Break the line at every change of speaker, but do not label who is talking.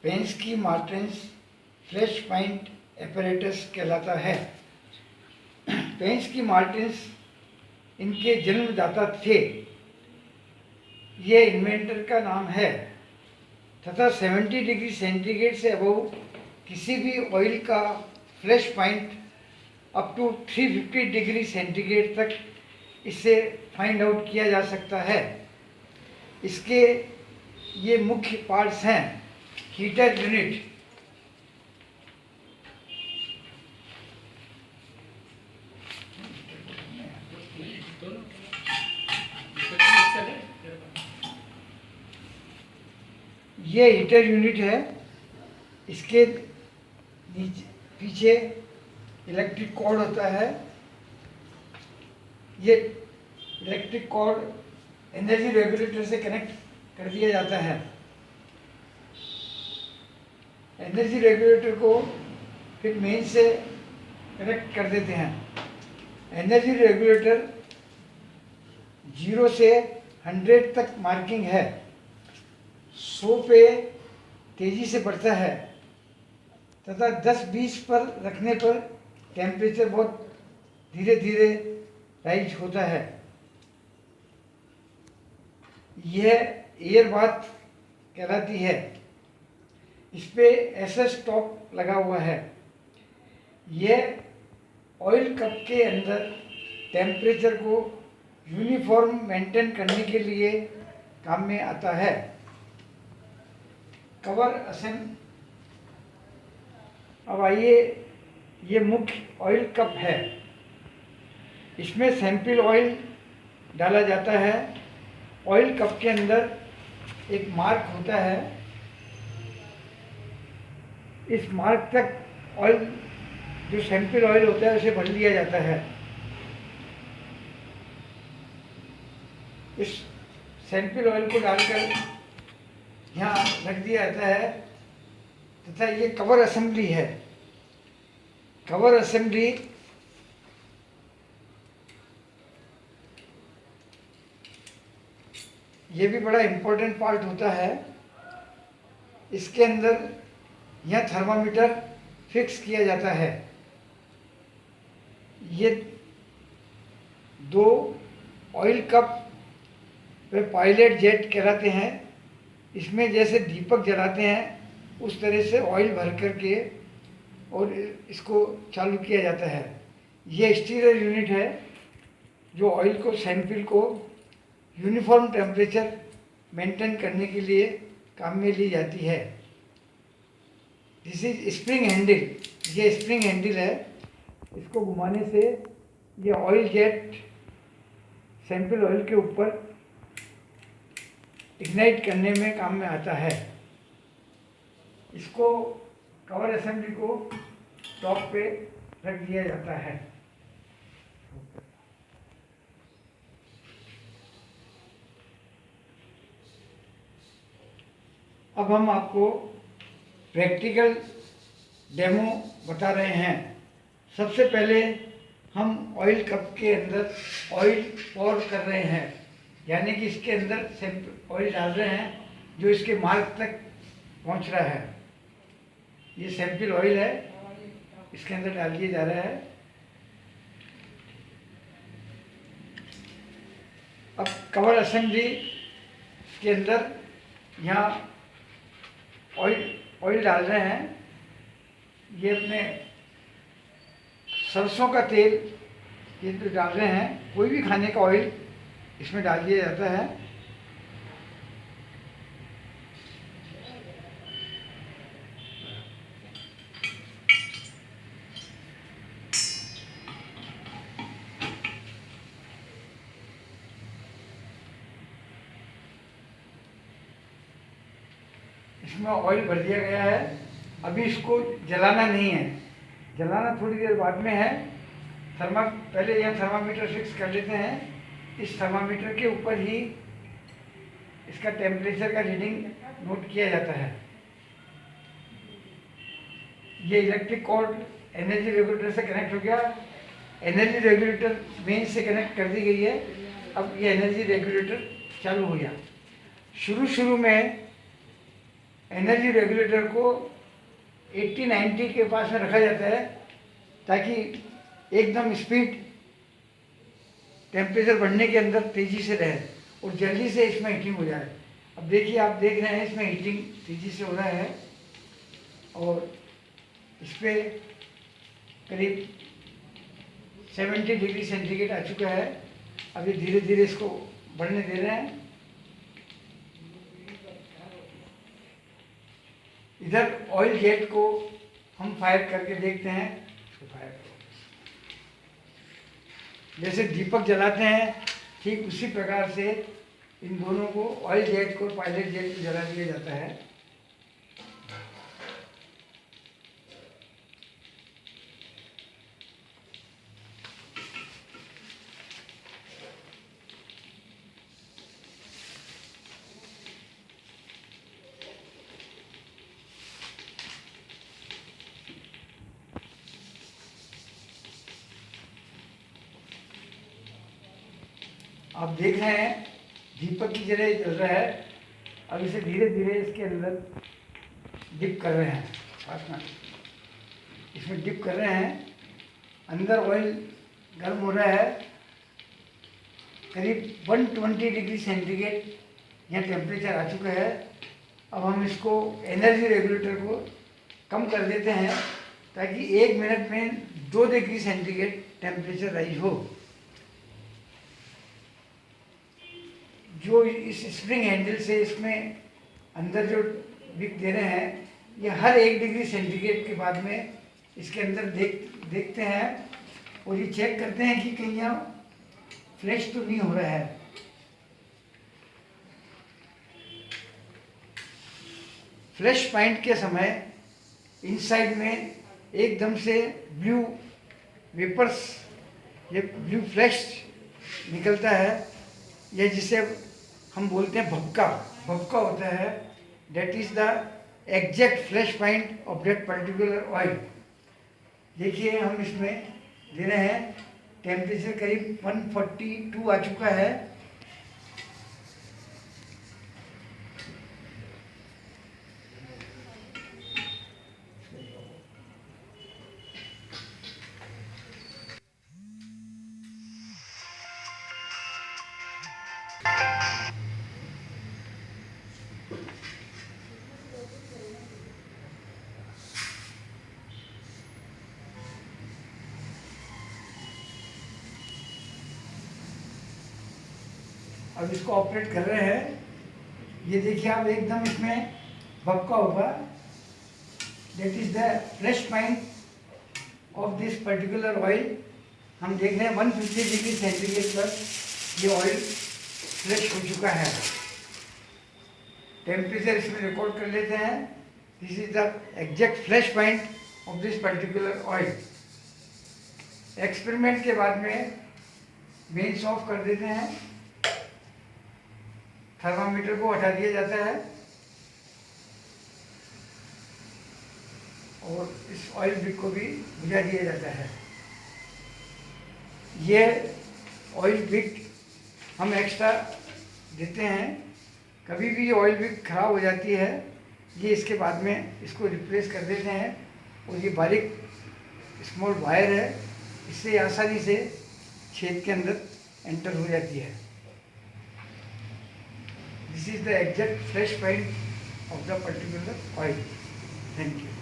Pensky Mertens flash point apparatus कहलाता है। Pensky Mertens इनके जन्मदाता थे, ये इन्वेंटर का नाम है तथा 70 डिग्री सेंटीग्रेड से अबव किसी भी ऑयल का flash point up to 350 degree centigrade तक इससे फाइंड आउट किया जा सकता है। इसके ये मुख्य पार्ट्स हैं: हीटर यूनिट, ये हीटर यूनिट है। इसके नीचे पीछे इलेक्ट्रिक कॉर्ड होता है। ये इलेक्ट्रिक कॉर्ड एनर्जी रेगुलेटर से कनेक्ट कर दिया जाता है। एनर्जी रेगुलेटर को फिर मेन से कनेक्ट कर देते हैं। एनर्जी रेगुलेटर 0 से 100 तक मार्किंग है। 100 पे तेजी से बढ़ता है तथा 10-20 पर रखने पर टेम्परेचर बहुत धीरे धीरे राइज होता है। यह एयर बाथ कहलाती है। इस पे ऐसा स्टॉप लगा हुआ है। यह ऑयल कप के अंदर टेम्परेचर को यूनिफॉर्म मेंटेन करने के लिए काम में आता है। कवर असेंबली, अब आइए, ये मुख्य ऑयल कप है। इसमें सैंपल ऑयल डाला जाता है। ऑयल कप के अंदर एक मार्क होता है। इस मार्क तक ऑयल, जो सैंपल ऑयल होता है, उसे भर लिया जाता है। इस सैंपल ऑयल को डालकर यहाँ रख दिया जाता है तथा ये कवर असेंबली है। कवर असेंबली ये भी बड़ा इम्पोर्टेंट पार्ट होता है। इसके अंदर यह थर्मामीटर फिक्स किया जाता है। ये 2 ऑयल कप वे पायलट जेट कहलाते हैं। इसमें जैसे दीपक जलाते हैं उस तरह से ऑयल भर करके और इसको चालू किया जाता है। ये स्टीरर यूनिट है जो ऑयल को, सैंपल को यूनिफॉर्म टेम्परेचर मेंटेन करने के लिए काम में ली जाती है। दिस इज स्प्रिंग हैंडल, ये स्प्रिंग हैंडल है। इसको घुमाने से ये ऑयल जेट सैंपल ऑयल के ऊपर इग्नाइट करने में काम में आता है। इसको, कवर असेंबली को टॉप पे रख दिया जाता है। अब हम आपको प्रैक्टिकल डेमो बता रहे हैं। सबसे पहले हम ऑयल कप के अंदर ऑयल पोर कर रहे हैं, यानी कि इसके अंदर सैंपल ऑयल डाल रहे हैं जो इसके मार्क तक पहुंच रहा है। ये सैंपल ऑयल है, इसके अंदर डाल दिया जा रहा है। अब कवर असेंबली के अंदर यहाँ ऑयल डाल रहे हैं। ये अपने सरसों का तेल ये तो डाल रहे हैं। कोई भी खाने का ऑयल इसमें डाल दिया जाता है। इसमें ऑयल भर दिया गया है। अभी इसको जलाना नहीं है, जलाना थोड़ी देर बाद में है। पहले यह थर्मामीटर फिक्स कर लेते हैं। इस थर्मामीटर के ऊपर ही इसका टेम्परेचर का रीडिंग नोट किया जाता है। ये इलेक्ट्रिक कॉर्ड एनर्जी रेगुलेटर से कनेक्ट हो गया। एनर्जी रेगुलेटर मेन से कनेक्ट कर दी गई है। अब ये एनर्जी रेगुलेटर चालू हो गया। शुरू में एनर्जी रेगुलेटर को 80-90 के पास में रखा जाता है ताकि एकदम स्पीड टेम्परेचर बढ़ने के अंदर तेज़ी से रहे और जल्दी से इसमें हीटिंग हो जाए। अब देखिए, आप देख रहे हैं इसमें हीटिंग तेज़ी से हो रहा है और इस पर करीब 70 डिग्री सेंटीग्रेड आ चुका है। अभी धीरे धीरे इसको बढ़ने दे रहे हैं। इधर ऑयल जेट को हम फायर करके देखते हैं। इसको फायर करो, जैसे दीपक जलाते हैं ठीक उसी प्रकार से इन दोनों को, ऑयल जेट को पायलट जेट को जला दिया जाता है। आप देख रहे हैं दीपक की जगह जल रहा है। अब इसे धीरे धीरे इसके अंदर डिप कर रहे हैं, पास में इसमें डिप कर रहे हैं। अंदर ऑयल गर्म हो रहा है, करीब 120 डिग्री सेंटीग्रेड यहाँ टेम्परेचर आ चुका है। अब हम इसको एनर्जी रेगुलेटर को कम कर देते हैं ताकि 1 मिनट में 2 डिग्री सेंटीग्रेड टेम्परेचर राइज हो। जो इस स्प्रिंग हैंडल से इसमें अंदर जो विक दे रहे हैं, ये हर 1 डिग्री सेंटीग्रेड के बाद में इसके अंदर देखते हैं और ये चेक करते हैं कि कहीं यहाँ फ्लैश तो नहीं हो रहा है। फ्लैश पॉइंट के समय इनसाइड में एकदम से ब्लू वेपर्स, ये ब्लू फ्लैश निकलता है, ये जिसे हम बोलते हैं भपका होता है। That is the exact flash point of that particular oil. देखिए, हम इसमें दे रहे हैं, टेम्परेचर करीब 142 आ चुका है। अब इसको ऑपरेट कर रहे हैं। ये देखिए, आप एकदम इसमें भपका होगा। That is the flash point of this particular oil. हम देख रहे हैं 150 डिग्री सेंटीग्रेड पर ये ऑयल फ्लैश हो चुका है। टेम्परेचर इसमें रिकॉर्ड कर लेते हैं। This is the exact flash point of this particular oil. Experiment के बाद में मेन्स ऑफ कर देते हैं, थर्मामीटर को हटा दिया जाता है और इस ऑयल विक को भी बुझा दिया जाता है। ये ऑयल विक हम एक्स्ट्रा देते हैं। कभी भी ऑयल विक खराब हो जाती है, ये इसके बाद में इसको रिप्लेस कर देते हैं। और ये बारीक स्मॉल वायर है, इससे आसानी से छेद के अंदर एंटर हो जाती है। This is the exact fresh point of the particular oil. Thank you.